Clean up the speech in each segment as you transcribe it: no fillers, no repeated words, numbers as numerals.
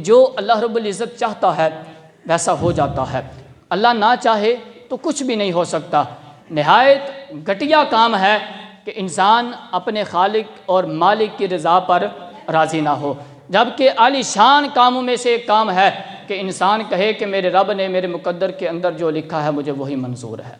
جو اللہ رب العزت چاہتا ہے ویسا ہو جاتا ہے، اللہ نہ چاہے تو کچھ بھی نہیں ہو سکتا۔ نہایت گھٹیا کام ہے کہ انسان اپنے خالق اور مالک کی رضا پر راضی نہ ہو، جبکہ عالی شان کاموں میں سے ایک کام ہے کہ انسان کہے کہ میرے رب نے میرے مقدر کے اندر جو لکھا ہے مجھے وہی منظور ہے۔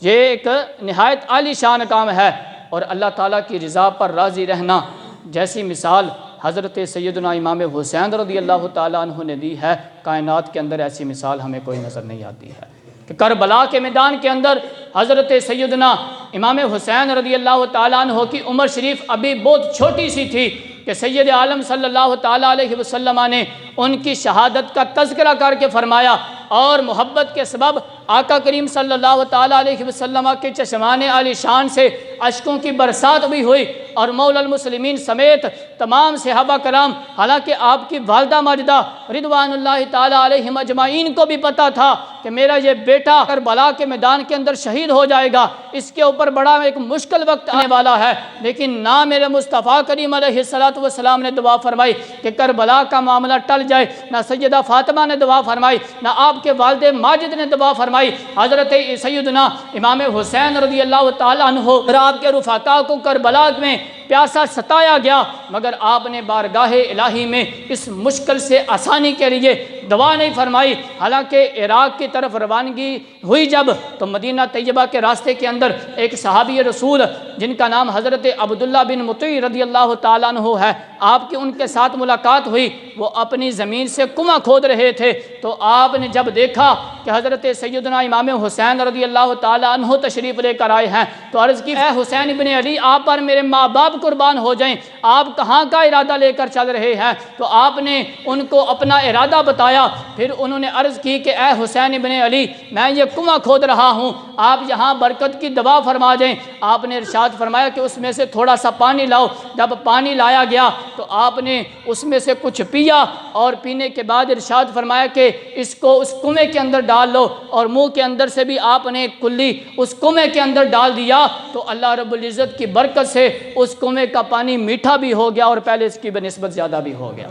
یہ ایک نہایت عالی شان کام ہے، اور اللہ تعالیٰ کی رضا پر راضی رہنا جیسی مثال حضرت سیدنا امام حسین رضی اللہ تعالیٰ عنہ نے دی ہے، کائنات کے اندر ایسی مثال ہمیں کوئی نظر نہیں آتی ہے کہ کربلا کے میدان کے اندر حضرت سیدنا امام حسین رضی اللہ تعالیٰ عنہ کی عمر شریف ابھی بہت چھوٹی سی تھی کہ سید عالم صلی اللہ تعالیٰ علیہ وسلم نے ان کی شہادت کا تذکرہ کر کے فرمایا، اور محبت کے سبب آقا کریم صلی اللہ تعالیٰ علیہ وسلم کے چشمان عالی شان سے اشکوں کی برسات بھی ہوئی، اور مولا المسلمین سمیت تمام صحابہ کرام، حالانکہ آپ کی والدہ ماجدہ رضوان اللہ تعالیٰ علیہم اجمعین کو بھی پتہ تھا کہ میرا یہ بیٹا کربلا کے میدان کے اندر شہید ہو جائے گا، اس کے اوپر بڑا ایک مشکل وقت آنے والا ہے، لیکن نہ میرے مصطفیٰ کریم علیہ السلام نے دعا فرمائی کہ کربلا کا معاملہ ٹل جائے، نہ سیدہ فاطمہ نے دعا فرمائی، نہ آپ کے والد ماجد نے دعا فرمائی۔ حضرت سیدنا امام حسین رضی اللہ تعالیٰ عنہ اور آپ کے رفقا کو کربلا میں پیاسا ستایا گیا، مگر آپ نے بارگاہ الہی میں اس مشکل سے آسانی کے لیے دعا نہیں فرمائی۔ حالانکہ عراق کی طرف روانگی ہوئی جب، تو مدینہ طیبہ کے راستے کے اندر ایک صحابی رسول جن کا نام حضرت عبداللہ بن مطیع رضی اللہ تعالیٰ عنہ ہے، آپ کی ان کے ساتھ ملاقات ہوئی، وہ اپنی زمین سے کنواں کھود رہے تھے، تو آپ نے جب دیکھا کہ حضرت سیدنا امام حسین رضی اللہ تعالیٰ عنہ تشریف لے کر آئے ہیں، تو عرض کی، اے حسین ابن علی، آپ پر میرے ماں باپ قربان ہو جائیں، آپ کہاں کا ارادہ لے کر چل رہے ہیں؟ تو آپ نے ان کو اپنا ارادہ بتایا، پھر انہوں نے عرض کی کہ اے حسین ابن علی، میں یہ کنواں کھود رہا ہوں، آپ یہاں برکت کی دعا فرما دیں۔ آپ نے ارشاد فرمایا کہ اس میں سے تھوڑا سا پانی لاؤ۔ جب پانی لایا گیا تو آپ نے اس میں سے کچھ پیا، اور پینے کے بعد ارشاد فرمایا کہ اس کو اس کنویں کے اندر ڈال لو، اور منہ کے اندر سے بھی آپ نے کلی اس کنویں کے اندر ڈال دیا، تو اللہ رب العزت کی برکت سے اس کنویں کا پانی میٹھا بھی ہو گیا اور پہلے اس کی بنسبت زیادہ بھی ہو گیا۔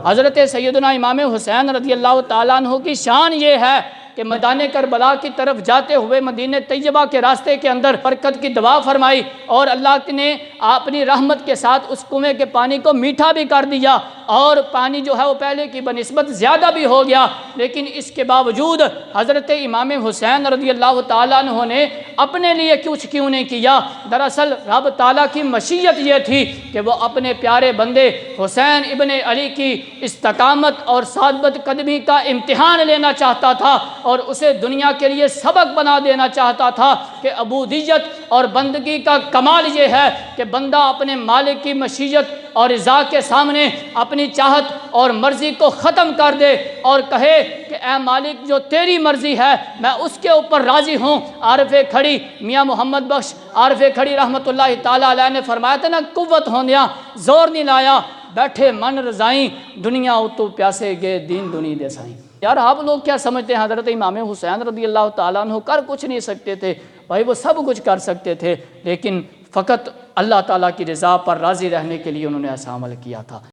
حضرت سیدنا امام حسین رضی اللہ تعالیٰ عنہ کی شان یہ ہے کہ میدان کربلا کی طرف جاتے ہوئے مدینہ طیبہ کے راستے کے اندر برکت کی دعا فرمائی، اور اللہ نے اپنی رحمت کے ساتھ اس کنویں کے پانی کو میٹھا بھی کر دیا، اور پانی جو ہے وہ پہلے کی بنسبت زیادہ بھی ہو گیا۔ لیکن اس کے باوجود حضرت امام حسین رضی اللہ تعالیٰ عنہ نے اپنے لیے کچھ کیوں نہیں کیا؟ دراصل رب تعالیٰ کی مشیت یہ تھی کہ وہ اپنے پیارے بندے حسین ابن علی کی استقامت اور ثابت قدمی کا امتحان لینا چاہتا تھا، اور اسے دنیا کے لیے سبق بنا دینا چاہتا تھا کہ عبودیت اور بندگی کا کمال یہ ہے کہ بندہ اپنے مالک کی مشیت اور رضا کے سامنے اپنی چاہت اور مرضی کو ختم کر دے، اور کہے کہ اے مالک جو تیری مرضی ہے میں اس کے اوپر راضی ہوں۔ عارف کھڑی میاں محمد بخش عارف کھڑی رحمۃ اللہ تعالیٰ علیہ نے فرمایا تھا نا، قوت ہوندیاں زور نہیں لایا، بیٹھے من رضائیں، دنیا اتو پیاسے گے دین دنی دے سائیں۔ یار آپ لوگ کیا سمجھتے ہیں حضرت امام حسین رضی اللہ تعالیٰ عنہ کر کچھ نہیں سکتے تھے؟ بھائی وہ سب کچھ کر سکتے تھے، لیکن فقط اللہ تعالیٰ کی رضا پر راضی رہنے کے لیے انہوں نے ایسا عمل کیا تھا۔